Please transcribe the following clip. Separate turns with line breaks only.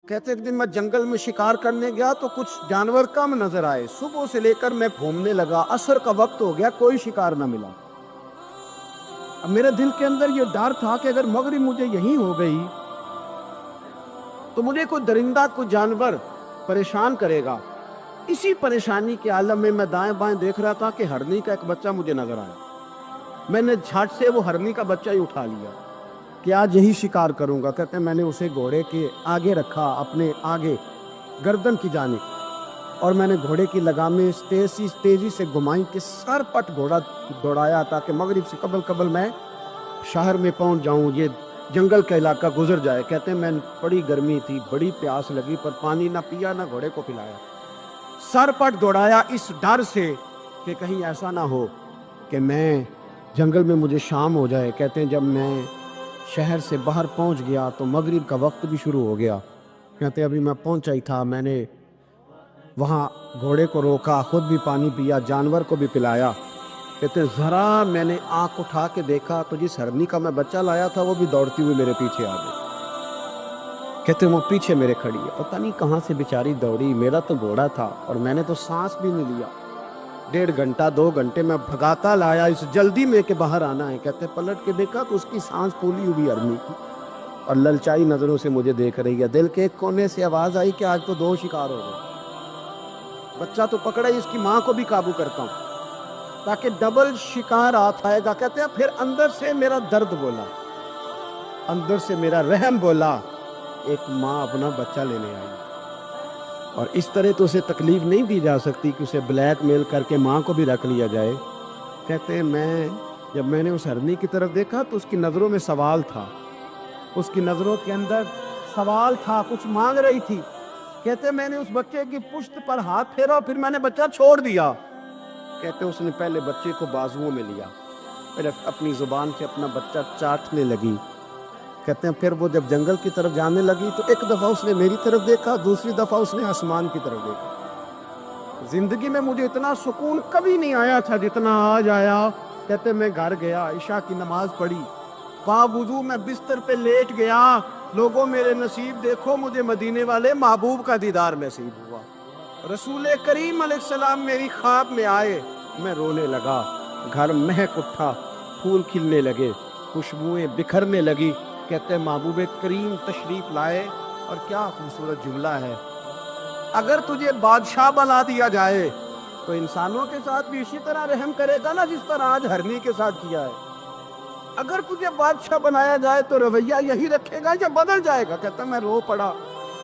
कहते एक दिन मैं जंगल में शिकार करने गया तो कुछ जानवर कम नजर आए। सुबह से लेकर मैं घूमने लगा, असर का वक्त हो गया, कोई शिकार ना मिला। अब मेरे दिल के अंदर ये डर था कि अगर मगरिब मुझे यहीं हो गई तो मुझे कोई दरिंदा, कोई जानवर परेशान करेगा। इसी परेशानी के आलम में मैं दाएं बाएं देख रहा था कि हरनी का एक बच्चा मुझे नजर आया। मैंने झट से वो हरनी का बच्चा ही उठा लिया कि आज यही शिकार करूंगा। कहते हैं मैंने उसे घोड़े के आगे रखा, अपने आगे गर्दन की जानिब, और मैंने घोड़े की लगामें तेजी से घुमाई कि सर पट घोड़ा दौड़ाया ताकि मगरिब से कबल मैं शहर में पहुंच जाऊं, ये जंगल का इलाका गुजर जाए। कहते हैं मैं, बड़ी गर्मी थी, बड़ी प्यास लगी, पर पानी ना पिया ना घोड़े को पिलाया। सर पट दौड़ाया इस डर से कि कहीं ऐसा ना हो कि मैं जंगल में मुझे शाम हो जाए। कहते हैं जब मैं शहर से बाहर पहुंच गया तो मगरिब का वक्त भी शुरू हो गया। कहते हैं अभी मैं पहुंचा ही था, मैंने वहाँ घोड़े को रोका, खुद भी पानी पिया, जानवर को भी पिलाया। कहते हैं ज़रा मैंने आँख उठा के देखा तो जिस हरनी का मैं बच्चा लाया था वो भी दौड़ती हुई मेरे पीछे आ गई। कहते हैं वो पीछे मेरे खड़ी है, पता नहीं कहाँ से बेचारी दौड़ी। मेरा तो घोड़ा था और मैंने तो सांस भी नहीं लिया। 1.5 घंटा 2 घंटे मैं भगाता लाया इस जल्दी में कि बाहर आना है। कहते पलट के देखा तो उसकी सांस फूली हुई हरनी की और ललचाई नजरों से मुझे देख रही है। दिल के एक कोने से आवाज आई कि आज तो 2 शिकार हो गए। बच्चा तो पकड़ा ही, इसकी माँ को भी काबू करता हूँ ताकि डबल शिकार आएगा। कहते हैं फिर अंदर से मेरा दर्द बोला, अंदर से मेरा रहम बोला, एक माँ अपना बच्चा लेने आई और इस तरह तो उसे तकलीफ नहीं दी जा सकती कि उसे ब्लैकमेल करके माँ को भी रख लिया जाए। कहते हैं जब मैंने उस हरनी की तरफ देखा तो उसकी नज़रों में सवाल था, उसकी नज़रों के अंदर सवाल था, कुछ मांग रही थी। कहते मैंने उस बच्चे की पुश्त पर हाथ फेरा और फिर मैंने बच्चा छोड़ दिया। कहते उसने पहले बच्चे को बाजुओं में लिया, फिर अपनी ज़ुबान से अपना बच्चा चाटने लगी। कहते हैं फिर वो जब जंगल की तरफ जाने लगी तो एक दफ़ा उसने मेरी तरफ देखा, दूसरी दफ़ा उसने आसमान की तरफ देखा। ज़िंदगी में मुझे इतना सुकून कभी नहीं आया था जितना आज आया। कहते मैं घर गया, इशा की नमाज पढ़ी, बावुज़ू मैं बिस्तर पे लेट गया। लोगों मेरे नसीब देखो, मुझे मदीने वाले महबूब का दीदार नसीब हुआ। रसूल करीम अलैहिस्सलाम मेरी ख्वाब में आए, मैं रोने लगा। घर महक उठा, फूल खिलने लगे, खुशबुएं बिखरने लगी। कहते हैं महबूब करीम तशरीफ लाए और क्या खूबसूरत जुमला है, अगर तुझे बादशाह बना दिया जाए तो इंसानों के साथ भी इसी तरह रहम करेगा ना जिस तरह आज हरनी के साथ किया है। अगर तुझे बादशाह बनाया जाए तो रवैया यही रखेगा या बदल जाएगा। कहता मैं रो पड़ा।